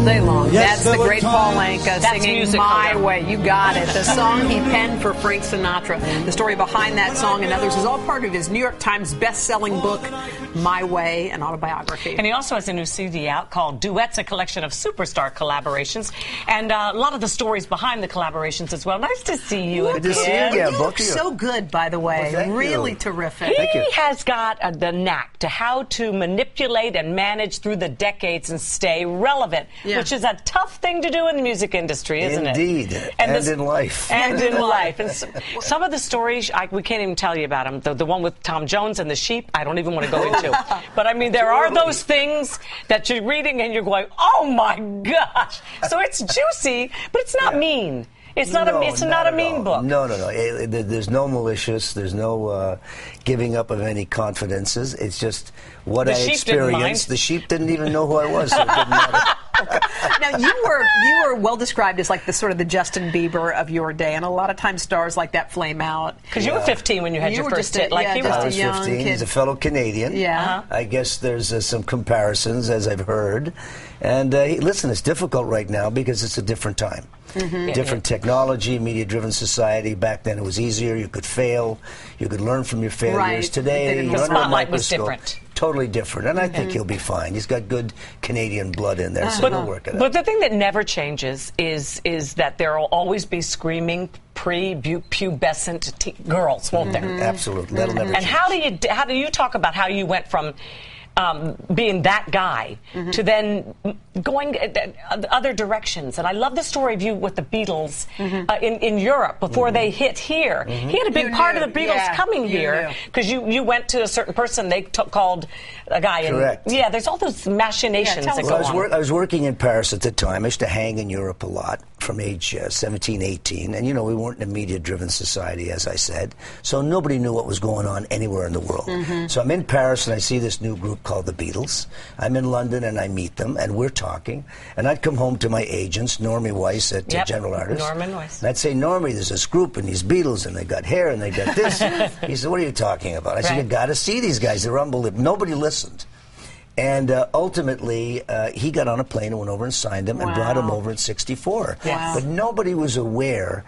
all day long. Yes, That's the great Paul Anka That's singing music, My Hoda. Way. You got it. The song he penned for Frank Sinatra. The story behind that song and others is all part of his New York Times best-selling book, My Way, an autobiography. And he also has a new CD out called Duets, a collection of superstar collaborations, and a lot of the stories behind the collaborations as well. Nice to see you Good to see you again. again. You Both look of you. so good, by the way. Well, thank really you. terrific. Thank you. He has got the knack to how to manipulate and manage through the decades and stay relevant, which is a tough thing to do in the music industry, isn't Indeed. it? And this- in life. And in life. And some of the stories, we can't even tell you about them. The one with Tom Jones and the sheep, I don't even want to go into. But, I mean, there are those things that you're reading and you're going, oh, my gosh. So it's juicy, but it's not mean. It's not a mean book. No. There's no malicious. There's no giving up of any confidences. It's just what I experienced. The sheep didn't even know who I was, so it didn't matter. Now, you were well described as like the sort of the Justin Bieber of your day, and a lot of times stars like that flame out. Because you were 15 when you had your were first just a- hit. Like yeah, he just I was. was a young 15. kid. He's a fellow Canadian. Yeah. I guess there's some comparisons, as I've heard. And listen, it's difficult right now because it's a different time. Different technology, media-driven society. Back then it was easier. You could fail. You could learn from your failures. Right. Today, The you're under a spotlight was microscope. different. Totally different. And I think he'll be fine. He's got good Canadian blood in there, so he'll work it out. But the thing that never changes is that there will always be screaming pre-pubescent girls, won't there? Absolutely. That'll never And change. how do you talk about how you went from being that guy to then going other directions? And I love the story of you with the Beatles in Europe before they hit here. He had a big part of the Beatles coming here because you went to a certain person they called a guy. Correct. And, yeah, there's all those machinations that go on. I was working in Paris at the time. I used to hang in Europe a lot from age 17, 18. And, we weren't in a media-driven society, as I said. So nobody knew what was going on anywhere in the world. So I'm in Paris and I see this new group called the Beatles. I'm in London and I meet them and we're talking. And I'd come home to my agents, Normie Weiss at General Artists. Norman Weiss. And I'd say, Normie, there's this group and these Beatles and they got hair and they got this. He said, what are you talking about? I said, you got to see these guys. They're unbelievable. Nobody listened. And ultimately, he got on a plane and went over and signed them and brought him over in '64. Wow. But nobody was aware.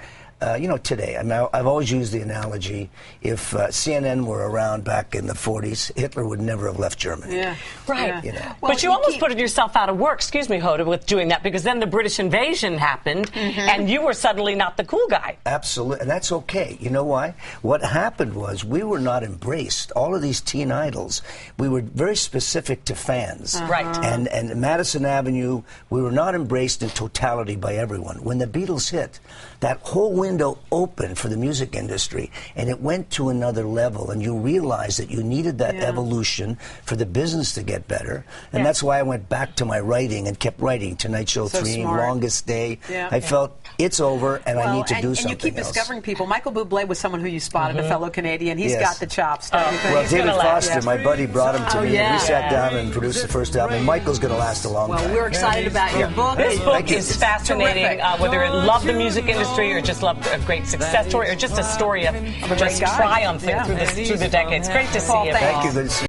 Today, I mean, I've always used the analogy, if CNN were around back in the 40s, Hitler would never have left Germany. Yeah. Right. Yeah. But you almost put yourself out of work, excuse me, Hoda, with doing that, because then the British invasion happened, and you were suddenly not the cool guy. Absolutely, and that's okay. You know why? What happened was we were not embraced. All of these teen idols, we were very specific to fans. Right. And Madison Avenue, we were not embraced in totality by everyone. When the Beatles hit, that whole window opened for the music industry, and it went to another level, and you realized that you needed that evolution for the business to get better. And that's why I went back to my writing and kept writing. Tonight Show 3, Longest Day. I felt it's over, and I need to do something And you keep else. discovering people. Michael Bublé was someone who you spotted, a fellow Canadian. He's got the chops. Don't you think? Well, He's David gonna last. Foster, my buddy, brought him to me. yeah. We sat down and produced the first album. And Michael's going to last a long time. Well, we're excited about your book. This book Thank you. is fascinating, whether you love the music industry or just love a great success story or just a story of just triumphing through the decades. Great to see you. Thank you. Good to see you.